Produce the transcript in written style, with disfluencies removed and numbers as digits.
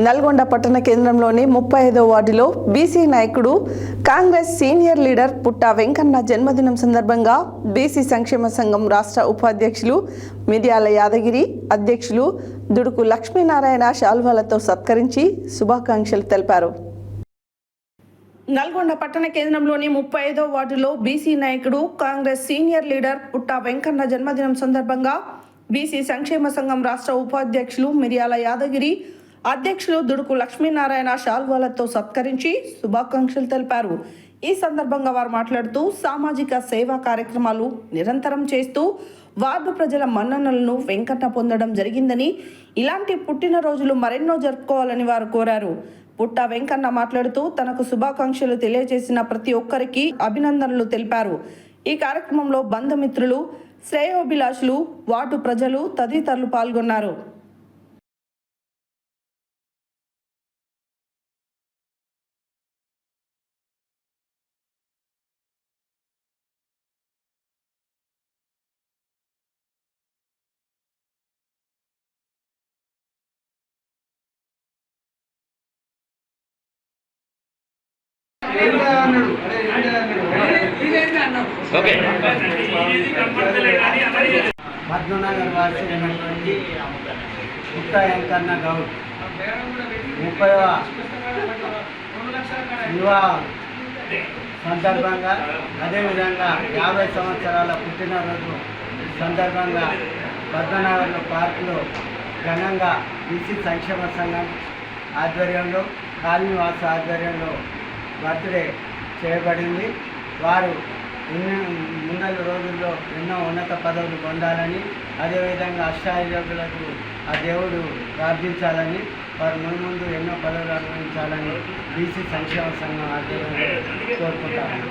నల్గొండ పట్టణ కేంద్రంలోని 35వ వార్డులో బీసీ నాయకుడు కాంగ్రెస్ సీనియర్ లీడర్ పుట్టా వెంకన్న జన్మదినం సందర్భంగా బీసీ సంక్షేమ సంఘం రాష్ట్ర ఉపాధ్యక్షులు మిర్యాల యాదగిరి, అధ్యక్షులు దుడుకు లక్ష్మీనారాయణ శాల్వాలతో సత్కరించి శుభాకాంక్షలు తెలిపారు. నల్గొండ పట్టణ కేంద్రంలోని 35వ వార్డులో బీసీ నాయకుడు కాంగ్రెస్ సీనియర్ లీడర్ పుట్టా వెంకన్న జన్మదినం సందర్భంగా బీసీ సంక్షేమ సంఘం రాష్ట్ర ఉపాధ్యక్షులు మిర్యాల యాదగిరి, అధ్యక్షులు దుడుకు లక్ష్మీనారాయణ శాల్వాలతో సత్కరించి శుభాకాంక్షలు తెలిపారు. ఈ సందర్భంగా వారు మాట్లాడుతూ సామాజిక సేవా కార్యక్రమాలు నిరంతరం చేస్తూ వార్డు ప్రజల మన్ననలను వెంకన్న పొందడం జరిగిందని, ఇలాంటి పుట్టినరోజులు మరెన్నో జరుపుకోవాలని వారు కోరారు. పుట్టా వెంకన్న మాట్లాడుతూ తనకు శుభాకాంక్షలు తెలియజేసిన ప్రతి ఒక్కరికి అభినందనలు తెలిపారు. ఈ కార్యక్రమంలో బంధుమిత్రులు, శ్రేయోభిలాషులు, వార్డు ప్రజలు తదితరులు పాల్గొన్నారు. పద్మనగర్ వాసినటువంటి పుట్టా వెంకన్న గౌడ్ 30వ వివాహ సందర్భంగా, అదేవిధంగా 50 సంవత్సరాల పుట్టినరోజు సందర్భంగా పద్మనగర్ పార్కులో ఘనంగా బీసీ సంక్షేమ సంఘం ఆధ్వర్యంలో, కాలనీవాస ఆధ్వర్యంలో బర్త్డే చేయబడింది. వారు ముందల రోజుల్లో ఎన్నో ఉన్నత పదవులు పొందాలని, అదేవిధంగా అష్టారోగ్యులకు ఆ దేవుడు ప్రార్థించాలని, వారు ముందు ఎన్నో పదవులు అనుభవించాలని బీసీ సంక్షేమ సంఘం ఆధ్వర్యంలో కోరుకుంటారు.